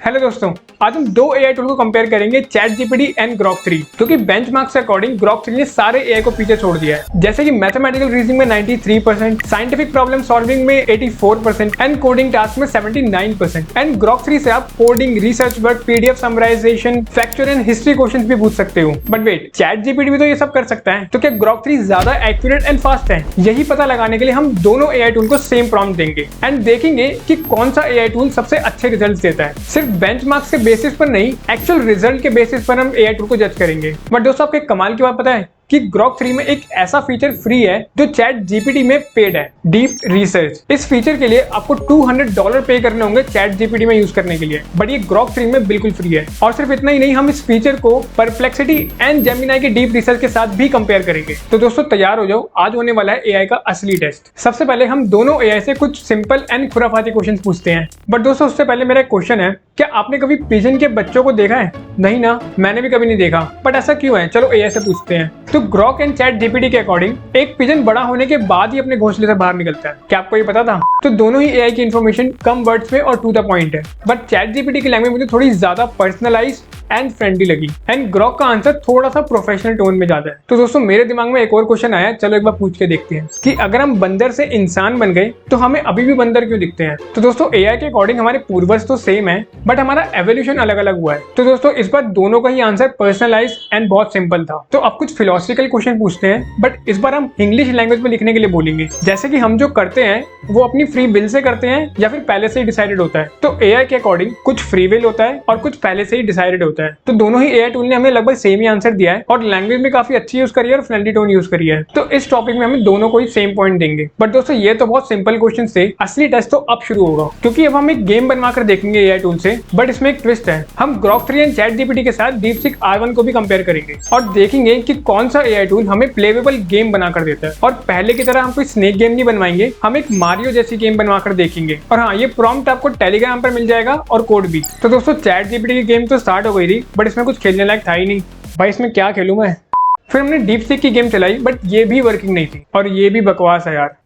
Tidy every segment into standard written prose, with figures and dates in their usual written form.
Hello दोस्तों, आज हम दो एआई टूल को कंपेयर करेंगे, चैट जीपीटी एंड ग्रॉक 3, क्योंकि बेंचमार्क्स के अकॉर्डिंग ग्रॉक 3 ने सारे एआई को पीछे छोड़ दिया है। जैसे कि मैथमेटिकल रीजनिंग में 93%, साइंटिफिक प्रॉब्लम सॉल्विंग में 84% एंड कोडिंग टास्क में 79%। एंड ग्रॉक 3 से आप coding, research work, PDF summarization, factual and history questions भी पूछ सकते हो। बट वेट, चैट जीपीटी भी तो ये सब कर सकता है, तो क्या ग्रॉक 3 ज्यादा एक्यूरेट एंड फास्ट है? यही पता लगाने के लिए हम दोनों एआई टूल को सेम प्रॉम्प्ट देंगे एंड देखेंगे कि कौन सा एआई टूल सबसे अच्छे रिजल्ट्स देता है। सिर्फ बेंचमार्क्स के बेसिस पर नहीं, एक्चुअल रिजल्ट के बेसिस पर हम एआई टूल को जज करेंगे। बट दोस्तों, आपको एक कमाल की बात पता है कि ग्रॉक 3 में एक ऐसा फीचर फ्री है जो चैट जीपीटी में पेड है, डीप रिसर्च। इस फीचर के लिए आपको $200 पे करने होंगे चैट जीपीटी में यूज करने के लिए, बट ये ग्रॉक 3 में बिल्कुल फ्री है। और सिर्फ इतना ही नहीं, हम इस फीचर को परप्लेक्सिटी एंड जेमिनाई के डीप रिसर्च के साथ भी कंपेयर करेंगे। तो दोस्तों तैयार हो जाओ, आज होने वाला है एआई का असली टेस्ट। सबसे पहले हम दोनों एआई से कुछ सिंपल एंड खुराफाती क्वेश्चन पूछते हैं। बट दोस्तों उससे पहले मेरा एक क्वेश्चन है, क्या आपने कभी पिजन के बच्चों को देखा है? नहीं ना, मैंने भी कभी नहीं देखा। बट ऐसा क्यों है? चलो एआई से पूछते हैं। तो ग्रॉक एंड चैट जीपीटी के अकॉर्डिंग एक पिजन बड़ा होने के बाद ही अपने घोंसले से बाहर निकलता है। क्या आपको ये पता था? तो दोनों ही एआई की इन्फॉर्मेशन कम वर्ड्स में और टू द पॉइंट है। बट चैट जीपीटी की लैंग्वेज मुझे थोड़ी ज्यादा पर्सनलाइज एंड फ्रेंडली लगी एंड ग्रॉक का आंसर थोड़ा सा प्रोफेशनल टोन में जाता है। तो दोस्तों मेरे दिमाग में एक और क्वेश्चन आया, चलो एक बार पूछ के देखते हैं कि अगर हम बंदर से इंसान बन गए तो हमें अभी भी बंदर क्यों दिखते हैं? तो दोस्तों एआई के अकॉर्डिंग हमारे पूर्वज तो सेम है, बट हमारा एवोल्यूशन अलग अलग हुआ है। तो दोस्तों इस बार दोनों का ही आंसर पर्सनलाइज एंड बहुत सिंपल था। तो अब कुछ फिलोसफिकल क्वेश्चन पूछते हैं, बट इस बार हम इंग्लिश लैंग्वेज में लिखने के लिए बोलेंगे। जैसे कि हम जो करते हैं वो अपनी फ्री विल से करते हैं या फिर पहले से ही डिसाइडेड होता है। तो एआई के अकॉर्डिंग कुछ फ्री विल होता है और कुछ पहले से ही डिसाइडेड होता है। तो दोनों ही एआई टूल ने हमें लगभग सेम ही आंसर दिया है और लैंग्वेज में काफी अच्छी यूज करी है और फ्रेंडली टोन यूज करी है। तो इस टॉपिक में हमें दोनों को ही सेम पॉइंट देंगे। बट दोस्तों ये तो बहुत सिंपल क्वेश्चन थे, असली टेस्ट तो अब शुरू होगा, क्योंकि अब हम एक गेम बनवा कर देखेंगे एआई टूल से। बट इसमें एक ट्विस्ट है, हम ग्रॉक 3 एंड चैट जीपीटी के साथ डीपसीक R1 को भी कंपेयर करेंगे और देखेंगे कि कौन सा एआई टूल हमें प्लेवेबल गेम बनाकर देता है। और पहले की तरह हम कोई स्नेक गेम नहीं बनवाएंगे, हम एक मारियो जैसी गेम बनवाकर देखेंगे। और हाँ, ये प्रॉम्प्ट आपको टेलीग्राम पर मिल जाएगा और कोड भी। तो दोस्तों चैट जीपीटी की गेम तो स्टार्ट हो गई थी, बट इसमें कुछ खेलने लायक था ही नहीं। भाई इसमें क्या खेलूं मैं? फिर हमने डीप सीक की गेम चलाई, बट ये भी वर्किंग नहीं थी और ये भी बकवास है यार।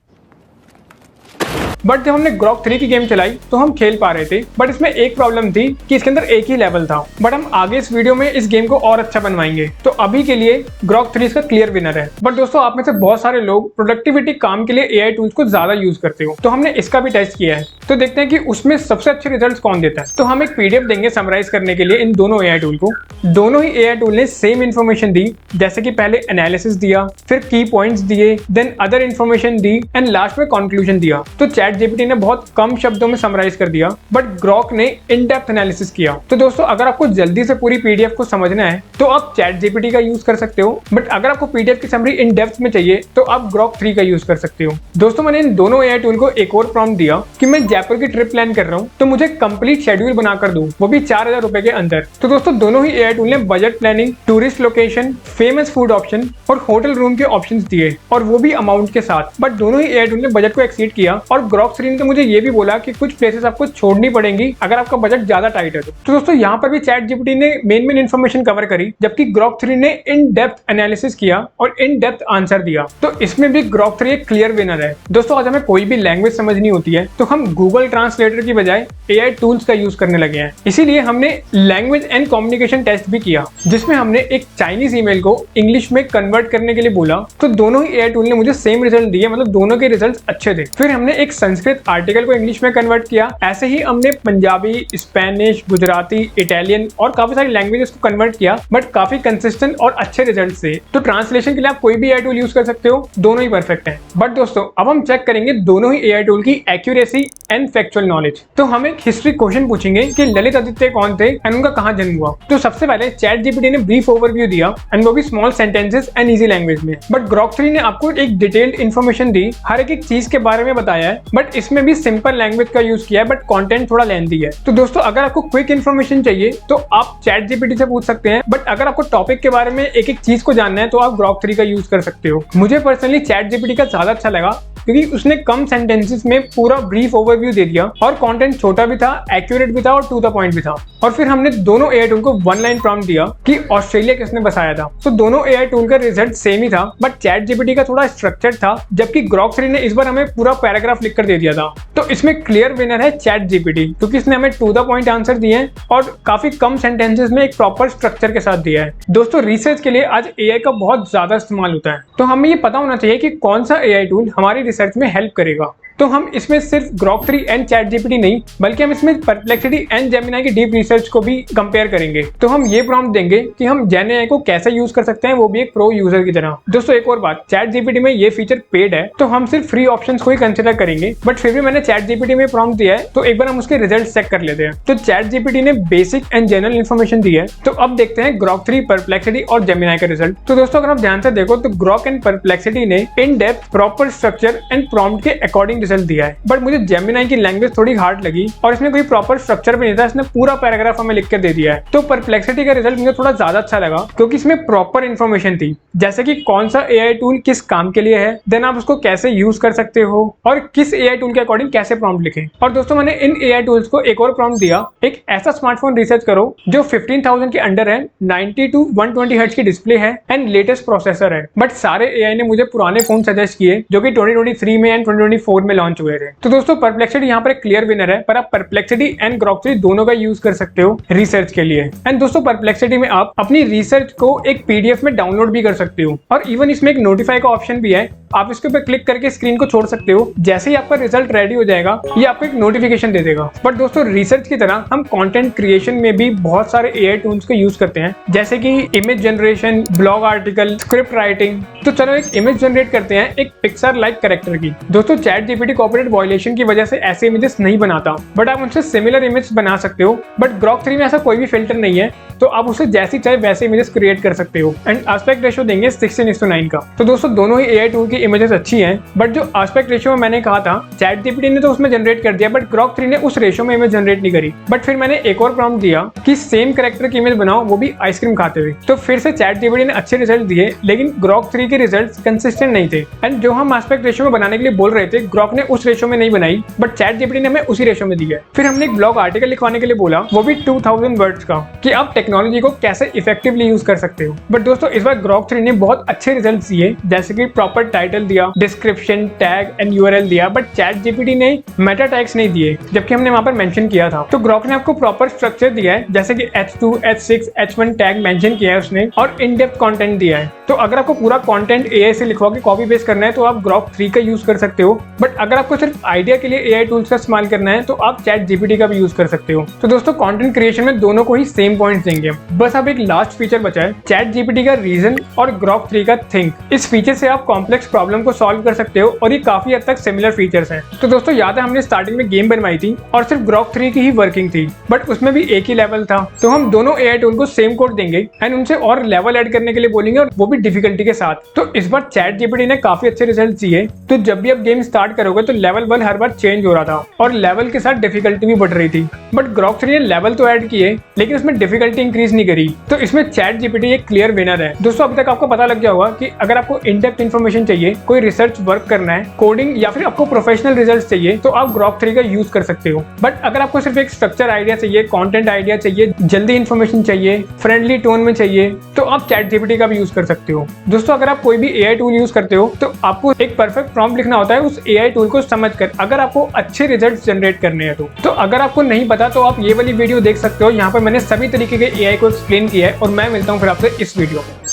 बट जब हमने ग्रॉक 3 की गेम चलाई तो हम खेल पा रहे थे, बट इसमें एक प्रॉब्लम थी कि इसके अंदर एक ही लेवल था। बट हम आगे इस वीडियो में इस गेम को और अच्छा बनवाएंगे। तो अभी के लिए ग्रॉक 3 इसका क्लियर विनर है। बट दोस्तों आप में से बहुत सारे लोग प्रोडक्टिविटी काम के लिए एआई टूल्स को ज्यादा यूज करते हो, तो हमने इसका भी टेस्ट किया है। तो देखते हैं कि उसमें सबसे अच्छे रिजल्ट्स कौन देता है। तो हम एक पीडीएफ देंगे समराइज करने के लिए इन दोनों एआई टूल को। दोनों ही एआई टूल ने सेम इन्फॉर्मेशन दी, जैसे कि पहले एनालिसिस दिया, फिर की पॉइंट्स दिए, देन अदर इन्फॉर्मेशन दी एंड लास्ट में कंक्लूजन दिया। तो चैट जीपीटी ने बहुत कम शब्दों में समराइज कर दिया, बट ग्रॉक ने इन डेप्थ एनालिसिस किया। तो दोस्तों अगर आपको जल्दी से पूरी पीडीएफ को समझना है तो आप चैट जीपीटी का यूज कर सकते हो, बट अगर आपको पीडीएफ की समरी इन डेप्थ में चाहिए तो आप ग्रॉक 3 का यूज कर सकते हो। दोस्तों मैंने इन दोनों एआई टूल को एक और प्रॉम्प्ट दिया कि मैं जयपुर की ट्रिप प्लान कर रहा हूँ, तो मुझे कंप्लीट शेड्यूल बनाकर दो, वो भी 4000 रुपए के अंदर। तो दोस्तों दोनों ही एआई टूल ने budget planning, tourist location, famous food option और होटल रूम के ऑप्शन दिए, और वो भी अमाउंट के साथ। बट दोनों ही एआई टूल ने बजट को एक्सीड किया और ग्रॉक 3 ने तो मुझे ये भी बोला कि कुछ प्लेसेस आपको छोड़नी पड़ेंगी अगर आपका बजट ज्यादा टाइट है। तो दोस्तों यहाँ पर भी चैट जीपीटी ने मेन इन्फॉर्मेशन कवर करी, जबकि ग्रॉक 3 ने इन डेप्थ एनालिसिस किया और इन डेप्थ आंसर दिया। तो इसमें भी ग्रॉक 3 एक क्लियर विनर है। दोस्तों आज हमें कोई भी लैंग्वेज समझनी होती है तो हम गूगल ट्रांसलेटर की बजाय एआई टूल्स का यूज करने लगे हैं। इसीलिए हमने लैंग्वेज एंड कम्युनिकेशन टेस्ट भी किया, जिसमें हमने एक चाइनीज ईमेल को इंग्लिश में कन्वर्ट करने के लिए बोला। तो दोनों ही एआई टूल ने मुझे सेम रिजल्ट दिए, मतलब दोनों के रिजल्ट अच्छे थे। फिर हमने एक संस्कृत आर्टिकल को इंग्लिश में कन्वर्ट किया, ऐसे ही हमने पंजाबी, स्पेनिश, गुजराती, इटालियन और काफी सारी लैंग्वेजेस को कन्वर्ट किया, बट काफी कंसिस्टेंट और अच्छे रिजल्ट से। तो ट्रांसलेशन के लिए आप कोई भी एआई टूल यूज कर सकते हो, दोनों ही परफेक्ट हैं। बट दोस्तों अब हम चेक करेंगे दोनों ही एआई टूल की एक्यूरेसी एंड फैक्चुअल नॉलेज। तो हम एक हिस्ट्री क्वेश्चन पूछेंगे कि ललित आदित्य कौन थे एंड उनका कहां जन्म हुआ। तो सबसे पहले चैट जीपीटी ने ब्रीफ ओवरव्यू दिया एंड वो भी small sentences and easy language में। बट ग्रॉक 3 ने आपको एक डिटेल्ड इन्फॉर्मेशन दी, हर एक चीज के बारे में बताया है, बट इसमें भी सिंपल लैंग्वेज का यूज किया है, बट कंटेंट थोड़ा लेंथी है। तो दोस्तों अगर आपको क्विक इन्फॉर्मेशन चाहिए तो आप चैट जीपीटी से पूछ सकते हैं, बट अगर आपको टॉपिक के बारे में एक चीज को जानना है तो आप ग्रॉक 3 का यूज कर सकते हो। मुझे पर्सनली चैट जीपीटी का ज्यादा अच्छा लगा, क्योंकि उसने कम सेंटेंसेस में पूरा ब्रीफ ओवरव्यू दे दिया और कंटेंट छोटा भी था, एक्यूरेट भी था और टू द पॉइंट भी था। और फिर हमने दोनों एआई टूल को वन लाइन प्रॉम्प्ट दिया कि ऑस्ट्रेलिया किसने बसाया था। तो दोनों एआई टूल का रिजल्ट सेम ही था, बट चैट जीपीटी का थोड़ा स्ट्रक्चर्ड था, जबकि ग्रॉक 3 ने इस बार हमें पूरा पैराग्राफ लिखकर दे दिया था। तो इसमें क्लियर विनर है चैट जीपीटी, क्योंकि इसने हमें टू द पॉइंट आंसर दिए हैं और काफी कम सेंटेंसेस में एक प्रॉपर स्ट्रक्चर के साथ दिया है। दोस्तों, रिसर्च के लिए आज एआई का बहुत ज्यादा इस्तेमाल होता है, तो हमें ये पता होना चाहिए कि कौन सा एआई टूल हमारी रिसर्च में हेल्प करेगा। तो हम इसमें सिर्फ ग्रॉक 3 एंड चैट जीपीटी नहीं, बल्कि हम इसमें परप्लेक्सिटी एंड जेमिनी की डीप रिसर्च को भी कंपेयर करेंगे। तो हम ये प्रॉम्प्ट देंगे कि हम जेन एआई को कैसे यूज कर सकते हैं, वो भी एक प्रो यूजर की तरह। दोस्तों, एक और बात, चैट जीपीटी में ये फीचर पेड है, तो हम सिर्फ फ्री ऑप्शंस को ही कंसिडर करेंगे, बट फिर भी मैंने चैट जीपीटी में प्रॉम्प्ट दिया है, तो एक बार हम उसके रिजल्ट चेक कर लेते हैं। तो चैट जीपीटी ने बेसिक एंड जनरल इन्फॉर्मेशन दी है। तो अब देखते हैं ग्रॉक 3, परप्लेक्सिटी और जेमिनी का रिजल्ट। तो दोस्तों, अगर आप ध्यान से देखो तो ग्रॉक एंड परप्लेक्सिटी ने in depth, proper structure and prompt के अकॉर्डिंग रिजल्ट दिया है, बट मुझे जेमिनी की लैंग्वेज थोड़ी हार्ड लगी और इसमें कोई प्रॉपर स्ट्रक्चर भी नहीं था, इसने पूरा पैराग्राफ हमें लिख कर दे दिया है। तो परप्लेक्सिटी का रिजल्ट मुझे थोड़ा ज्यादा अच्छा लगा, क्योंकि इसमें प्रॉपर इन्फॉर्मेशन थी, जैसे कि कौन सा एआई टूल किस काम के लिए है, देन आप उसको कैसे यूज कर सकते हो और किस एआई टूल के अकॉर्डिंग कैसे प्रॉम्प्ट लिखें। और दोस्तों, मैंने इन एआई टूल्स को एक और प्रॉम्प्ट दिया, एक ऐसा स्मार्टफोन रिसर्च करो जो 15,000 के अंडर है, 90 to 120 हर्ट्ज की डिस्प्ले है एंड लेटेस्ट प्रोसेसर है। बट सारे एआई ने मुझे पुराने फोन सजेस्ट किए जो कि 2023 में एंड 2024 में लॉन्च हुए थे। तो दोस्तों, परप्लेक्सिटी यहाँ पर एक क्लियर विनर है, पर आप परप्लेक्सिटी एंड ग्रॉक 3 दोनों का यूज कर सकते हो रिसर्च के लिए। एंड दोस्तों, परप्लेक्सिटी में आप अपनी रिसर्च को एक पीडीएफ में डाउनलोड भी कर सकते हो और इवन इसमें एक नोटिफाई का ऑप्शन भी है, आप इसके ऊपर क्लिक करके स्क्रीन को छोड़ सकते हो। जैसे ही आपका रिजल्ट रेडी हो जाएगा, ये आपको एक नोटिफिकेशन दे देगा। बट दोस्तों, रिसर्च की तरह हम कंटेंट क्रिएशन में भी बहुत सारे एआई टूल्स को यूज करते हैं, जैसे कि image generation, blog article, script writing. तो चलो एक इमेज जनरेट करते हैं एक पिक्सार लाइक कैरेक्टर की। दोस्तों, चैट जीपीटी कॉपीराइट वायलेशन की वजह से ऐसे इमेजेस नहीं बनाता, बट आप उनसे सिमिलर इमेज बना सकते हो। बट ग्रॉक 3 में ऐसा कोई भी फिल्टर नहीं है, तो आप उसे जैसी चाहे वैसे इमेजेस क्रिएट कर सकते हो। एंड एस्पेक्ट रेशियो देंगे 16:9 का। तो दोस्तों, दोनों ही एआई टूल की इमेजेस अच्छी हैं, बट जो एस्पेक्ट रेशियो मैंने कहा था, चैट जीपीटी ने तो उसमें जनरेट कर दिया, बट ग्रॉक 3 ने उस रेशियो में इमेज जनरेट नहीं करी। बट फिर मैंने एक और प्रॉम्प्ट दिया कि सेम कैरेक्टर की इमेज बनाओ, वो भी आइसक्रीम खाते हुए। तो फिर से चैट जीपीटी ने अच्छे रिजल्ट दिए, लेकिन ग्रॉक 3 के रिजल्ट कंसिस्टेंट नहीं थे। एंड जो हम एस्पेक्ट रेशियो में बनाने के लिए बोल रहे थे, ग्रॉक ने उस रेशियो में नहीं बनाई, बट चैट जीपीटी ने हमें उसी रेशियो में दिया। फिर हमने एक ब्लॉग आर्टिकल लिखवाने के लिए बोला, वो भी 2000 वर्ड्स का, कि आप टेक्नोलॉजी को कैसे इफेक्टिवली यूज कर सकते हो। बट दोस्तों, इस बार ग्रॉक 3 ने बहुत अच्छे रिजल्ट दिए, जैसे कि प्रॉपर टाइटल दिया, डिस्क्रिप्शन, टैग एंड यूआरएल दिया। बट चैट जीपीटी ने मेटा टैग्स नहीं दिए, जबकि हमने वहां पर मेंशन किया था। तो ग्रॉक ने आपको प्रॉपर स्ट्रक्चर दिया है, जैसे कि H2, H6, H1 tag mention किया है उसने, और इन डेप्थ कंटेंट दिया है। तो अगर आपको पूरा कंटेंट एआई से लिखवा के कॉपी पेस्ट करना है, तो आप ग्रॉक 3 का यूज कर सकते हो। बट अगर आपको सिर्फ आइडिया के लिए एआई टूल्स का इस्तेमाल करना है, तो आप चैट जीपीटी का भी यूज कर सकते हो। तो दोस्तों, कंटेंट क्रिएशन में दोनों को ही सेम पॉइंट्स देंगे। बस अब एक लास्ट फीचर बचा है, चैट जीपीटी का रीजन और ग्रॉक 3 का थिंक। इस फीचर से आप कॉम्प्लेक्स प्रॉब्लम को सॉल्व कर सकते हो और ये काफी हद तक सिमिलर फीचर्स हैं। तो दोस्तों, याद है हमने स्टार्टिंग में गेम बनवाई थी और सिर्फ ग्रॉक 3 की ही वर्किंग थी, बट उसमें भी एक ही लेवल था। तो हम दोनों एआई टूल को सेम कोड देंगे एंड उनसे और लेवल ऐड करने के लिए बोलेंगे, और वो भी डिफिकल्टी के साथ। तो इस बार चैट जीपीटी ने काफी अच्छे रिजल्ट दिए। तो जब भी आप गेम स्टार्ट करोगे, तो लेवल 1 हर बार चेंज हो रहा था और लेवल के साथ डिफिकल्टी भी बढ़ रही थी। बट ग्रॉक 3 ने लेवल तो ऐड किए, लेकिन उसमें डिफिकल्टी इंक्रीज नहीं करी। तो इसमें चैट जीपीटी एक क्लियर विनर है। दोस्तों, अभी तक आपको पता लग गया होगा कि अगर आपको इन डेप्थ इन्फॉर्मेशन चाहिए, कोई रिसर्च वर्क करना है, कोडिंग, या फिर आपको प्रोफेशनल रिजल्ट चाहिए, तो आप ग्रॉक 3 का यूज कर सकते हो। बट अगर आपको सिर्फ एक स्ट्रक्चर आइडिया चाहिए, कंटेंट आइडिया चाहिए, जल्दी इन्फॉर्मेशन चाहिए, फ्रेंडली टोन में चाहिए, तो आप चैट जीपीटी का भी यूज कर सकते हो। दोस्तों, अगर आप कोई भी एआई टूल यूज करते हो, तो आपको एक परफेक्ट प्रॉम्प्ट लिखना होता है उस एआई टूल को समझकर, अगर आपको अच्छे रिजल्ट्स जनरेट करने हैं। तो अगर आपको नहीं पता, तो आप ये वाली वीडियो देख सकते हो। यहाँ पर मैंने सभी तरीके के एआई को एक्सप्लेन किया है, और मैं मिलता हूँ फिर आपसे इस वीडियो में।